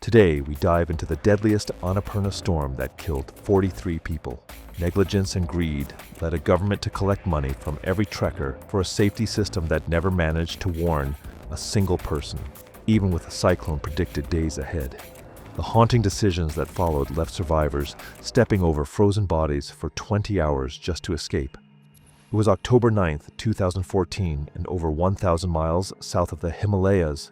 Today, we dive into the deadliest Annapurna storm that killed 43 people. Negligence and greed led a government to collect money from every trekker for a safety system that never managed to warn a single person, even with a cyclone predicted days ahead. The haunting decisions that followed left survivors stepping over frozen bodies for 20 hours just to escape. It was October 9th, 2014, and over 1,000 miles south of the Himalayas,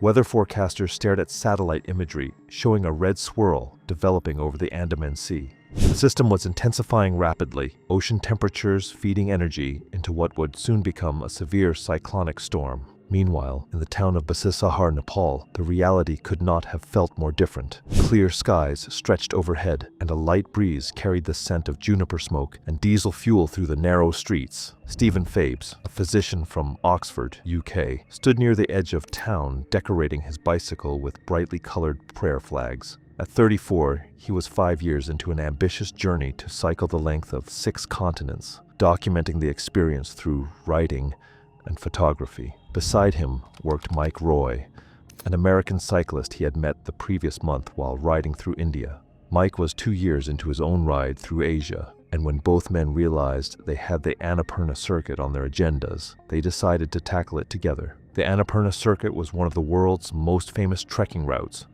weather forecasters stared at satellite imagery showing a red swirl developing over the Andaman Sea. The system was intensifying rapidly, ocean temperatures feeding energy into what would soon become a severe cyclonic storm. Meanwhile, in the town of Desperation, Nepal, the reality could not have felt more different. Clear skies stretched overhead, and a light breeze carried the scent of juniper smoke and diesel fuel through the narrow streets. Stephen Fabes, a physician from Oxford, UK, stood near the edge of town, decorating his bicycle with brightly colored prayer flags. At 34, he was 5 years into an ambitious journey to cycle the length of 6 continents, documenting the experience through writing and photography. Beside him worked Mike Roy, an American cyclist he had met the previous month while riding through India. Mike was 2 years into his own ride through Asia, and when both men realized they had the Annapurna Circuit on their agendas, they decided to tackle it together. The Annapurna Circuit was one of the world's most famous trekking routes,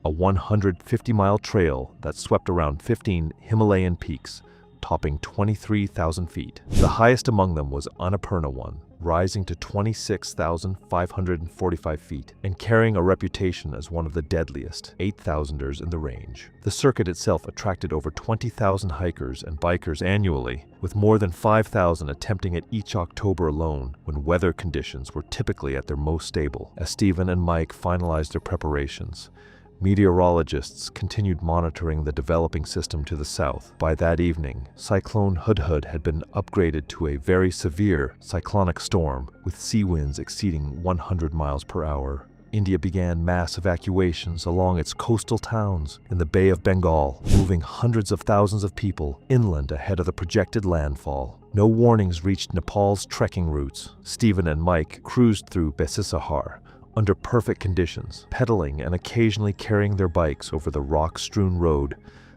a 150-mile trail that swept around 15 Himalayan peaks, topping 23,000 feet. The highest among them was Annapurna 1, rising to 26,545 feet and carrying a reputation as one of the deadliest 8,000ers in the range. The circuit itself attracted over 20,000 hikers and bikers annually, with more than 5,000 attempting it each October alone when weather conditions were typically at their most stable. As Stephen and Mike finalized their preparations, meteorologists continued monitoring the developing system to the south. By that evening, Cyclone Hudhud had been upgraded to a very severe cyclonic storm with sea winds exceeding 100 miles per hour. India began mass evacuations along its coastal towns in the Bay of Bengal, moving hundreds of thousands of people inland ahead of the projected landfall. No warnings reached Nepal's trekking routes. Stephen and Mike cruised through Besisahar under perfect conditions, pedaling and occasionally carrying their bikes over the rock-strewn road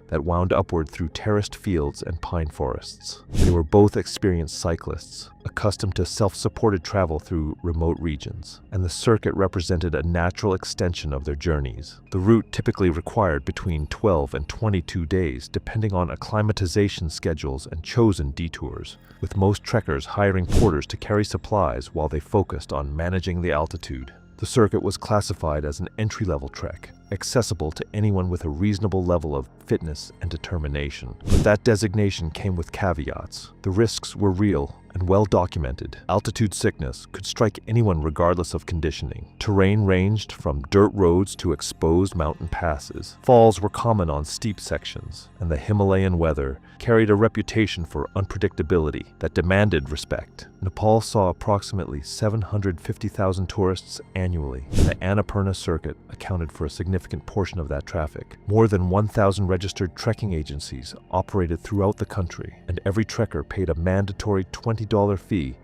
that wound upward through terraced fields and pine forests. They were both experienced cyclists, accustomed to self-supported travel through remote regions, and the circuit represented a natural extension of their journeys. The route typically required between 12 and 22 days, depending on acclimatization schedules and chosen detours, with most trekkers hiring porters to carry supplies while they focused on managing the altitude. The circuit was classified as an entry-level trek, accessible to anyone with a reasonable level of fitness and determination. But that designation came with caveats. The risks were real and well documented. Altitude sickness could strike anyone regardless of conditioning. Terrain ranged from dirt roads to exposed mountain passes. Falls were common on steep sections, and the Himalayan weather carried a reputation for unpredictability that demanded respect. Nepal saw approximately 750,000 tourists annually, and the Annapurna Circuit accounted for a significant portion of that traffic. More than 1,000 registered trekking agencies operated throughout the country, and every trekker paid a mandatory $20 fee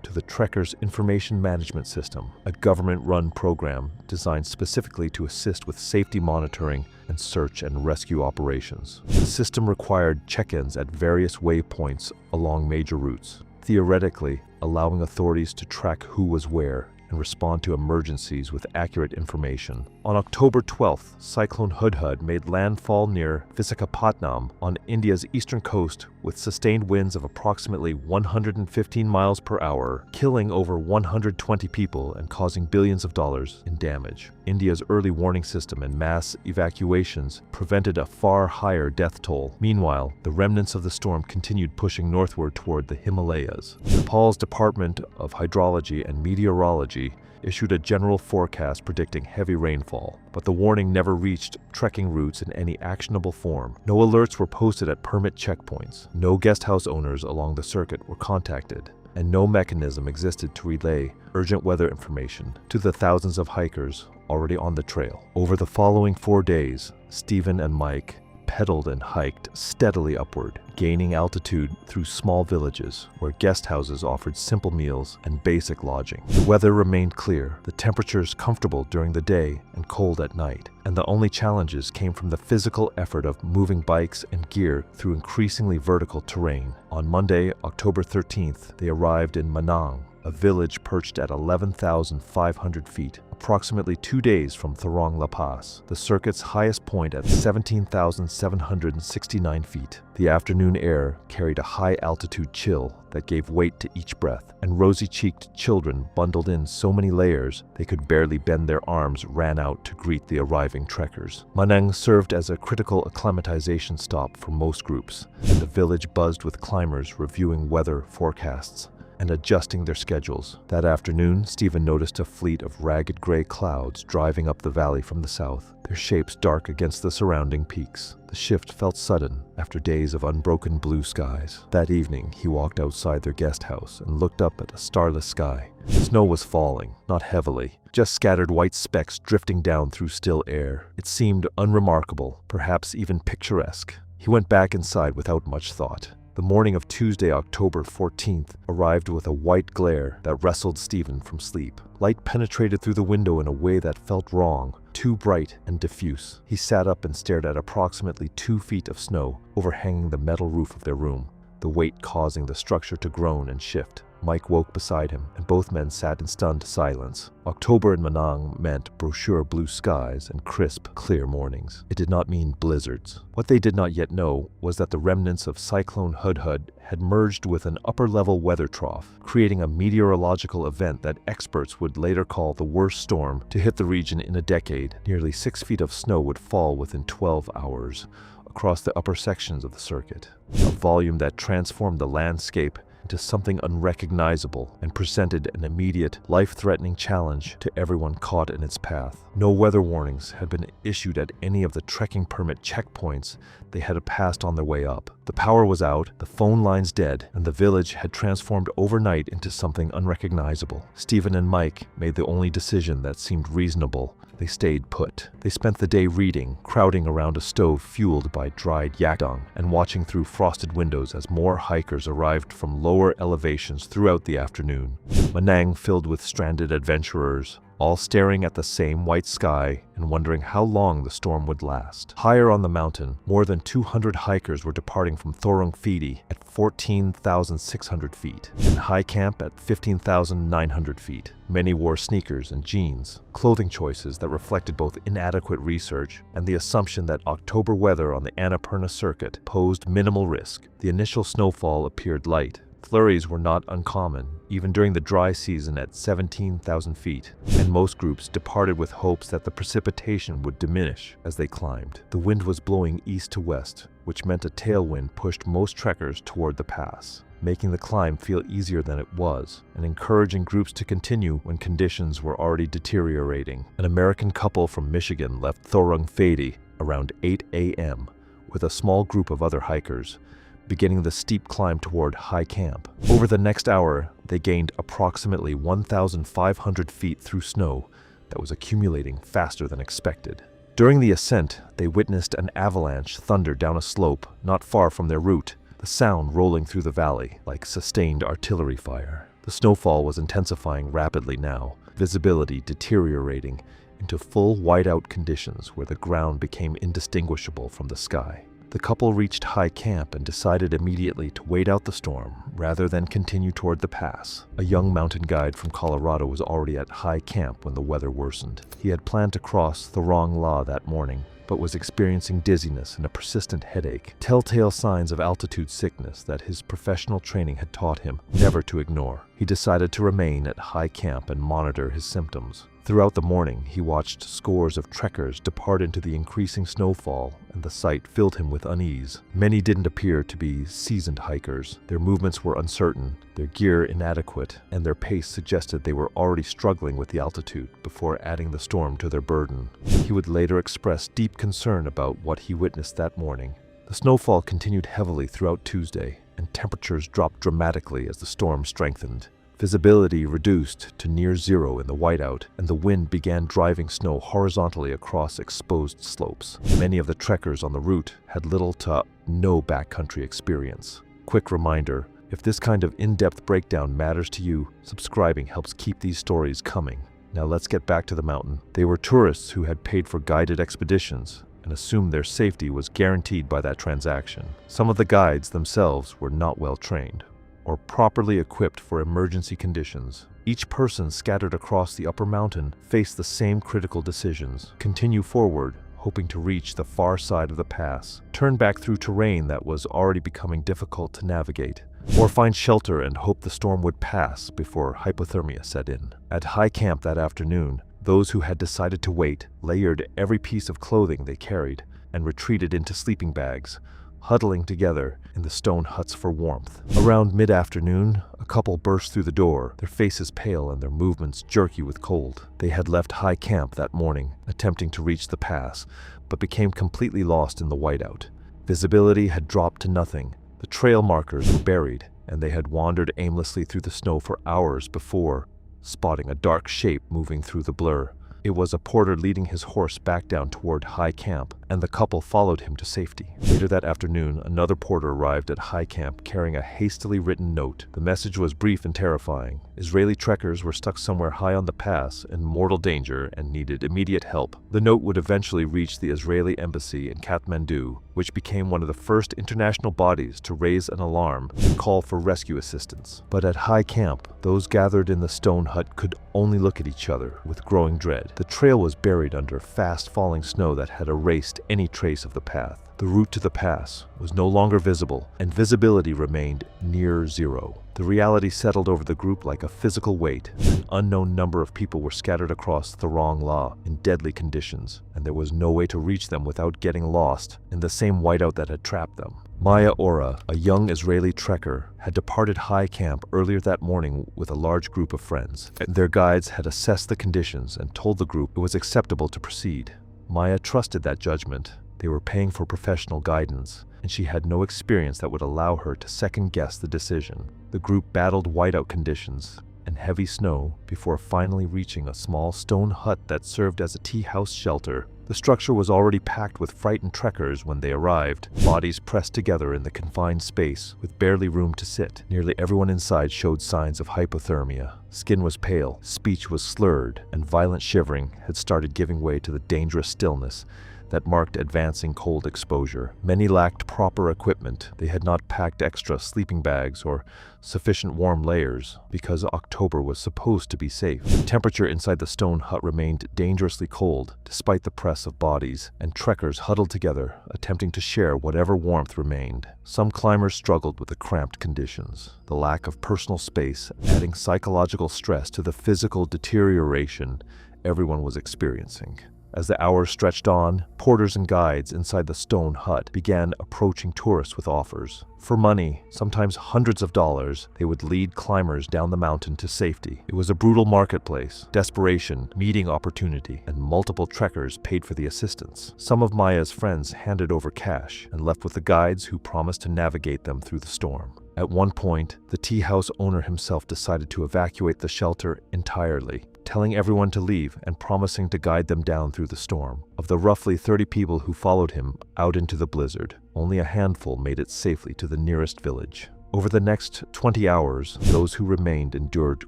to the Trekkers Information Management System, a government-run program designed specifically to assist with safety monitoring and search and rescue operations. The system required check-ins at various waypoints along major routes, theoretically allowing authorities to track who was where and respond to emergencies with accurate information. On October 12th, Cyclone Hudhud made landfall near Visakhapatnam on India's eastern coast with sustained winds of approximately 115 miles per hour, killing over 120 people and causing billions of dollars in damage. India's early warning system and mass evacuations prevented a far higher death toll. Meanwhile, the remnants of the storm continued pushing northward toward the Himalayas. Nepal's Department of Hydrology and Meteorology issued a general forecast predicting heavy rainfall, but the warning never reached trekking routes in any actionable form. No alerts were posted at permit checkpoints, no guest house owners along the circuit were contacted, and no mechanism existed to relay urgent weather information to the thousands of hikers already on the trail. Over the following 4 days, Stephen and Mike pedaled and hiked steadily upward, gaining altitude through small villages where guest houses offered simple meals and basic lodging. The weather remained clear, the temperatures comfortable during the day and cold at night, and the only challenges came from the physical effort of moving bikes and gear through increasingly vertical terrain. On Monday, October 13th, they arrived in Manang, a village perched at 11,500 feet, approximately 2 days from Thorong La Paz, the circuit's highest point at 17,769 feet. The afternoon air carried a high-altitude chill that gave weight to each breath, and rosy-cheeked children bundled in so many layers they could barely bend their arms ran out to greet the arriving trekkers. Manang served as a critical acclimatization stop for most groups, and the village buzzed with climbers reviewing weather forecasts and adjusting their schedules. That afternoon, Stephen noticed a fleet of ragged gray clouds driving up the valley from the south, their shapes dark against the surrounding peaks. The shift felt sudden after days of unbroken blue skies. That evening, he walked outside their guest house and looked up at a starless sky. Snow was falling, not heavily, just scattered white specks drifting down through still air. It seemed unremarkable, perhaps even picturesque. He went back inside without much thought. The morning of Tuesday, October 14th, arrived with a white glare that wrestled Stephen from sleep. Light penetrated through the window in a way that felt wrong, too bright and diffuse. He sat up and stared at approximately 2 feet of snow overhanging the metal roof of their room, the weight causing the structure to groan and shift. Mike woke beside him, and both men sat in stunned silence. October in Manang meant brochure blue skies and crisp, clear mornings. It did not mean blizzards. What they did not yet know was that the remnants of Cyclone Hudhud had merged with an upper-level weather trough, creating a meteorological event that experts would later call the worst storm to hit the region in a decade. Nearly 6 feet of snow would fall within 12 hours across the upper sections of the circuit, a volume that transformed the landscape into something unrecognizable and presented an immediate, life-threatening challenge to everyone caught in its path. No weather warnings had been issued at any of the trekking permit checkpoints they had passed on their way up. The power was out, the phone lines dead, and the village had transformed overnight into something unrecognizable. Stephen and Mike made the only decision that seemed reasonable. They stayed put. They spent the day reading, crowding around a stove fueled by dried yak dung, and watching through frosted windows as more hikers arrived from lower elevations throughout the afternoon. Manang filled with stranded adventurers, all staring at the same white sky and wondering how long the storm would last. Higher on the mountain, more than 200 hikers were departing from Thorong Phidi at 14,600 feet, and High Camp at 15,900 feet. Many wore sneakers and jeans, clothing choices that reflected both inadequate research and the assumption that October weather on the Annapurna Circuit posed minimal risk. The initial snowfall appeared light. Flurries were not uncommon, even during the dry season at 17,000 feet, and most groups departed with hopes that the precipitation would diminish as they climbed. The wind was blowing east to west, which meant a tailwind pushed most trekkers toward the pass, making the climb feel easier than it was, and encouraging groups to continue when conditions were already deteriorating. An American couple from Michigan left Thorong Phidi around 8 a.m. with a small group of other hikers, beginning the steep climb toward High Camp. Over the next hour, they gained approximately 1,500 feet through snow that was accumulating faster than expected. During the ascent, they witnessed an avalanche thunder down a slope not far from their route, the sound rolling through the valley like sustained artillery fire. The snowfall was intensifying rapidly now, visibility deteriorating into full whiteout conditions where the ground became indistinguishable from the sky. The couple reached High Camp and decided immediately to wait out the storm rather than continue toward the pass. A young mountain guide from Colorado was already at High Camp when the weather worsened. He had planned to cross Thorong La that morning, but was experiencing dizziness and a persistent headache, telltale signs of altitude sickness that his professional training had taught him never to ignore. He decided to remain at High Camp and monitor his symptoms. Throughout the morning, he watched scores of trekkers depart into the increasing snowfall, and the sight filled him with unease. Many didn't appear to be seasoned hikers. Their movements were uncertain, their gear inadequate, and their pace suggested they were already struggling with the altitude before adding the storm to their burden. He would later express deep concern about what he witnessed that morning. The snowfall continued heavily throughout Tuesday, and temperatures dropped dramatically as the storm strengthened. Visibility reduced to near zero in the whiteout, and the wind began driving snow horizontally across exposed slopes. Many of the trekkers on the route had little to no backcountry experience. Quick reminder, if this kind of in-depth breakdown matters to you, subscribing helps keep these stories coming. Now let's get back to the mountain. They were tourists who had paid for guided expeditions and assumed their safety was guaranteed by that transaction. Some of the guides themselves were not well trained or properly equipped for emergency conditions. Each person scattered across the upper mountain faced the same critical decisions: continue forward, hoping to reach the far side of the pass, turn back through terrain that was already becoming difficult to navigate, or find shelter and hope the storm would pass before hypothermia set in. At high camp that afternoon, those who had decided to wait layered every piece of clothing they carried and retreated into sleeping bags, huddling together in the stone huts for warmth. Around mid-afternoon, a couple burst through the door, their faces pale and their movements jerky with cold. They had left high camp that morning, attempting to reach the pass, but became completely lost in the whiteout. Visibility had dropped to nothing. The trail markers were buried, and they had wandered aimlessly through the snow for hours before spotting a dark shape moving through the blur. It was a porter leading his horse back down toward high camp, and the couple followed him to safety. Later that afternoon, another porter arrived at high camp carrying a hastily written note. The message was brief and terrifying. Israeli trekkers were stuck somewhere high on the pass in mortal danger and needed immediate help. The note would eventually reach the Israeli embassy in Kathmandu, which became one of the first international bodies to raise an alarm and call for rescue assistance. But at high camp, those gathered in the stone hut could only look at each other with growing dread. The trail was buried under fast-falling snow that had erased any trace of the path. The route to the pass was no longer visible, and visibility remained near zero. The reality settled over the group like a physical weight. An unknown number of people were scattered across Thorong La in deadly conditions, and there was no way to reach them without getting lost in the same whiteout that had trapped them. Maya Ora, a young Israeli trekker, had departed high camp earlier that morning with a large group of friends. Their guides had assessed the conditions and told the group it was acceptable to proceed. Maya trusted that judgment. They were paying for professional guidance, and she had no experience that would allow her to second-guess the decision. The group battled whiteout conditions and heavy snow before finally reaching a small stone hut that served as a tea house shelter. The structure was already packed with frightened trekkers when they arrived, bodies pressed together in the confined space with barely room to sit. Nearly everyone inside showed signs of hypothermia. Skin was pale, speech was slurred, and violent shivering had started giving way to the dangerous stillness that marked advancing cold exposure. Many lacked proper equipment. They had not packed extra sleeping bags or sufficient warm layers because October was supposed to be safe. The temperature inside the stone hut remained dangerously cold despite the press of bodies, and trekkers huddled together, attempting to share whatever warmth remained. Some climbers struggled with the cramped conditions, the lack of personal space adding psychological stress to the physical deterioration everyone was experiencing. As the hours stretched on, porters and guides inside the stone hut began approaching tourists with offers. For money, sometimes hundreds of dollars, they would lead climbers down the mountain to safety. It was a brutal marketplace. Desperation, meeting opportunity, and multiple trekkers paid for the assistance. Some of Maya's friends handed over cash and left with the guides who promised to navigate them through the storm. At one point, the tea house owner himself decided to evacuate the shelter entirely, telling everyone to leave and promising to guide them down through the storm. Of the roughly 30 people who followed him out into the blizzard, only a handful made it safely to the nearest village. Over the next 20 hours, those who remained endured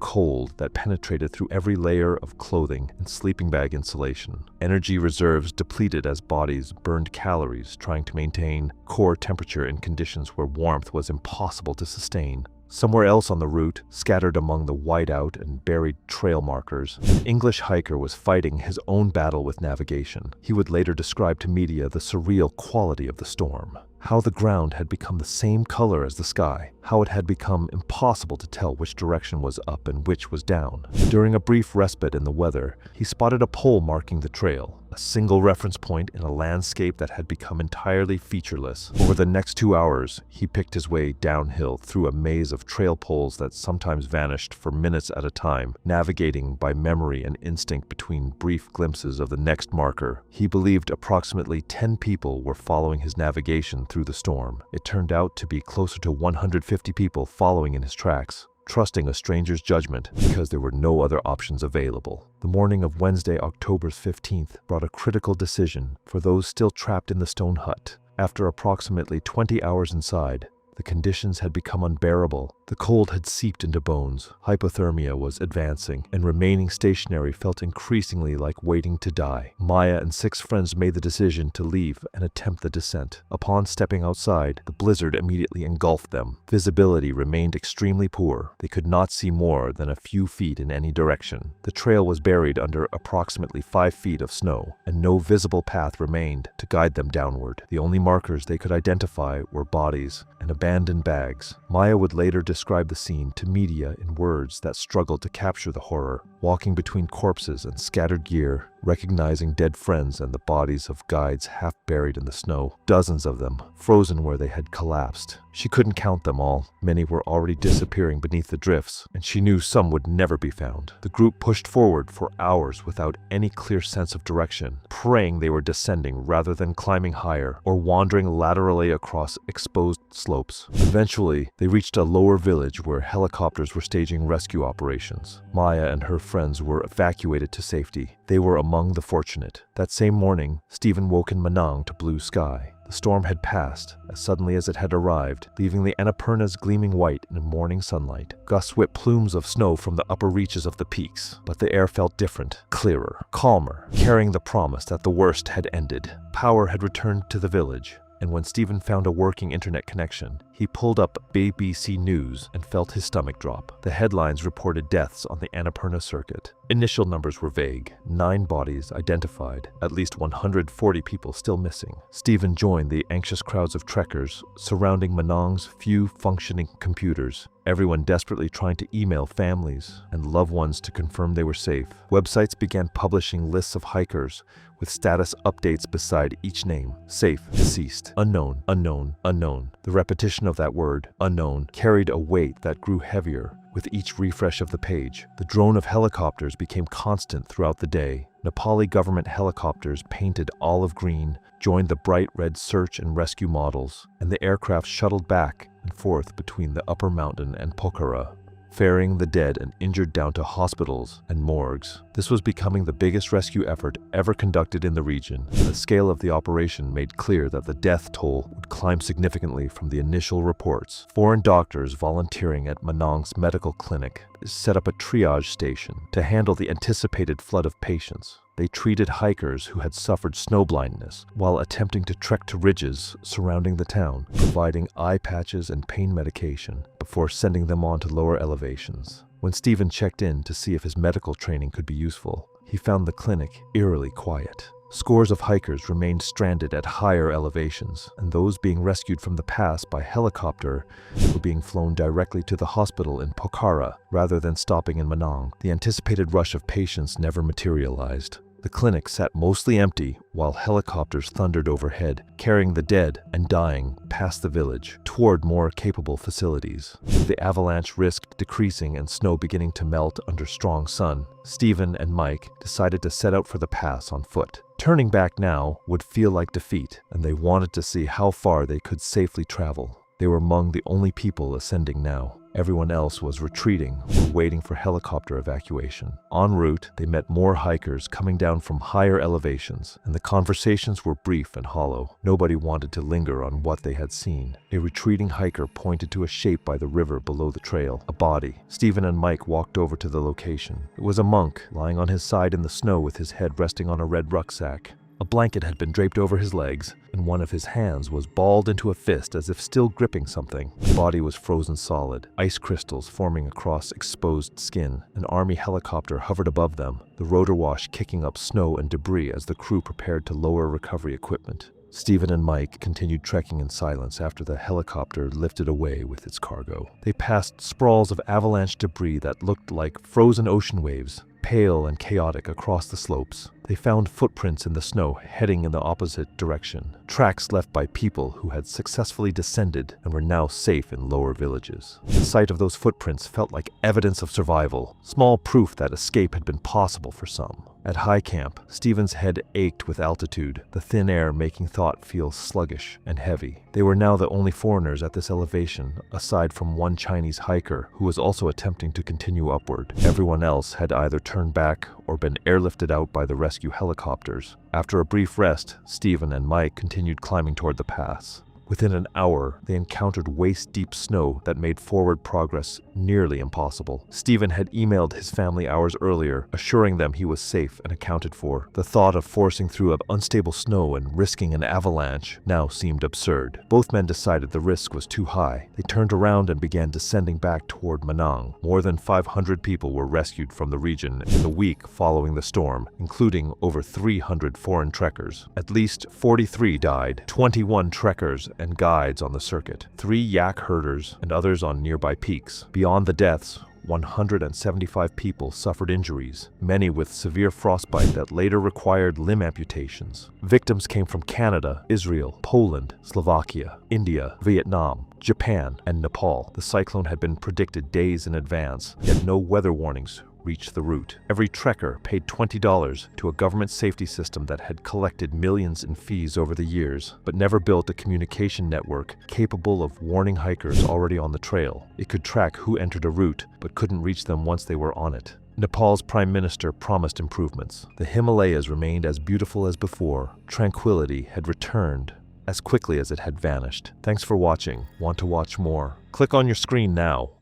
cold that penetrated through every layer of clothing and sleeping bag insulation. Energy reserves depleted as bodies burned calories trying to maintain core temperature in conditions where warmth was impossible to sustain. Somewhere else on the route, scattered among the whiteout and buried trail markers, an English hiker was fighting his own battle with navigation. He would later describe to media the surreal quality of the storm. How the ground had become the same color as the sky, how it had become impossible to tell which direction was up and which was down. During a brief respite in the weather, he spotted a pole marking the trail, a single reference point in a landscape that had become entirely featureless. Over the next 2 hours, he picked his way downhill through a maze of trail poles that sometimes vanished for minutes at a time, navigating by memory and instinct between brief glimpses of the next marker. He believed approximately 10 people were following his navigation through the storm. It turned out to be closer to 150 people following in his tracks, trusting a stranger's judgment because there were no other options available. The morning of Wednesday, October 15th, brought a critical decision for those still trapped in the stone hut. After approximately 20 hours inside, the conditions had become unbearable. The cold had seeped into bones, hypothermia was advancing, and remaining stationary felt increasingly like waiting to die. Maya and 6 friends made the decision to leave and attempt the descent. Upon stepping outside, the blizzard immediately engulfed them. Visibility remained extremely poor. They could not see more than a few feet in any direction. The trail was buried under approximately 5 feet of snow, and no visible path remained to guide them downward. The only markers they could identify were bodies and abandoned bags. Maya would later describe the scene to media in words that struggled to capture the horror. Walking between corpses and scattered gear, recognizing dead friends and the bodies of guides half buried in the snow, dozens of them, frozen where they had collapsed. She couldn't count them all. Many were already disappearing beneath the drifts, and she knew some would never be found. The group pushed forward for hours without any clear sense of direction, praying they were descending rather than climbing higher or wandering laterally across exposed slopes. Eventually, they reached a lower village where helicopters were staging rescue operations. Maya and her friends were evacuated to safety. They were among the fortunate. That same morning, Stephen woke in Manang to blue sky. The storm had passed as suddenly as it had arrived, leaving the Annapurnas gleaming white in morning sunlight. Gusts whipped plumes of snow from the upper reaches of the peaks, but the air felt different, clearer, calmer, carrying the promise that the worst had ended. Power had returned to the village, and when Stephen found a working internet connection, he pulled up BBC News and felt his stomach drop. The headlines reported deaths on the Annapurna Circuit. Initial numbers were vague. 9 bodies identified, at least 140 people still missing. Stephen joined the anxious crowds of trekkers surrounding Manang's few functioning computers, everyone desperately trying to email families and loved ones to confirm they were safe. Websites began publishing lists of hikers with status updates beside each name: safe, deceased, unknown, unknown, unknown. The repetition of that word, unknown, carried a weight that grew heavier with each refresh of the page. The drone of helicopters became constant throughout the day. Nepali government helicopters painted olive green joined the bright red search and rescue models, and the aircraft shuttled back and forth between the upper mountain and Pokhara, ferrying the dead and injured down to hospitals and morgues. This was becoming the biggest rescue effort ever conducted in the region. The scale of the operation made clear that the death toll would climb significantly from the initial reports. Foreign doctors volunteering at Manang's medical clinic set up a triage station to handle the anticipated flood of patients. They treated hikers who had suffered snow blindness while attempting to trek to ridges surrounding the town, providing eye patches and pain medication before sending them on to lower elevations. When Stephen checked in to see if his medical training could be useful, he found the clinic eerily quiet. Scores of hikers remained stranded at higher elevations, and those being rescued from the pass by helicopter were being flown directly to the hospital in Pokhara rather than stopping in Manang. The anticipated rush of patients never materialized. The clinic sat mostly empty while helicopters thundered overhead, carrying the dead and dying past the village toward more capable facilities. The avalanche risked decreasing and snow beginning to melt under strong sun. Stephen and Mike decided to set out for the pass on foot. Turning back now would feel like defeat, and they wanted to see how far they could safely travel. They were among the only people ascending now. Everyone else was retreating or waiting for helicopter evacuation. En route, they met more hikers coming down from higher elevations, and the conversations were brief and hollow. Nobody wanted to linger on what they had seen. A retreating hiker pointed to a shape by the river below the trail, a body. Stephen and Mike walked over to the location. It was a monk, lying on his side in the snow with his head resting on a red rucksack. A blanket had been draped over his legs, and one of his hands was balled into a fist as if still gripping something. The body was frozen solid, ice crystals forming across exposed skin. An army helicopter hovered above them, the rotor wash kicking up snow and debris as the crew prepared to lower recovery equipment. Stephen and Mike continued trekking in silence after the helicopter lifted away with its cargo. They passed sprawls of avalanche debris that looked like frozen ocean waves, pale and chaotic across the slopes. The They found footprints in the snow heading in the opposite direction, tracks left by people who had successfully descended and were now safe in lower villages. The sight of those footprints felt like evidence of survival, small proof that escape had been possible for some. At high camp, Stephen's head ached with altitude, the thin air making thought feel sluggish and heavy. They were now the only foreigners at this elevation, aside from one Chinese hiker who was also attempting to continue upward. Everyone else had either turned back or been airlifted out by the rescue helicopters. After a brief rest, Stephen and Mike continued climbing toward the pass. Within an hour, they encountered waist-deep snow that made forward progress nearly impossible. Stephen had emailed his family hours earlier, assuring them he was safe and accounted for. The thought of forcing through unstable snow and risking an avalanche now seemed absurd. Both men decided the risk was too high. They turned around and began descending back toward Manang. More than 500 people were rescued from the region in the week following the storm, including over 300 foreign trekkers. At least 43 died, 21 trekkers and guides on the circuit, 3 yak herders and others on nearby peaks. Beyond the deaths, 175 people suffered injuries, many with severe frostbite that later required limb amputations. Victims came from Canada, Israel, Poland, Slovakia, India, Vietnam, Japan, and Nepal. The cyclone had been predicted days in advance, yet no weather warnings reached the route. Every trekker paid $20 to a government safety system that had collected millions in fees over the years, but never built a communication network capable of warning hikers already on the trail. It could track who entered a route, but couldn't reach them once they were on it. Nepal's prime minister promised improvements. The Himalayas remained as beautiful as before. Tranquility had returned as quickly as it had vanished. Thanks for watching. Want to watch more? Click on your screen now.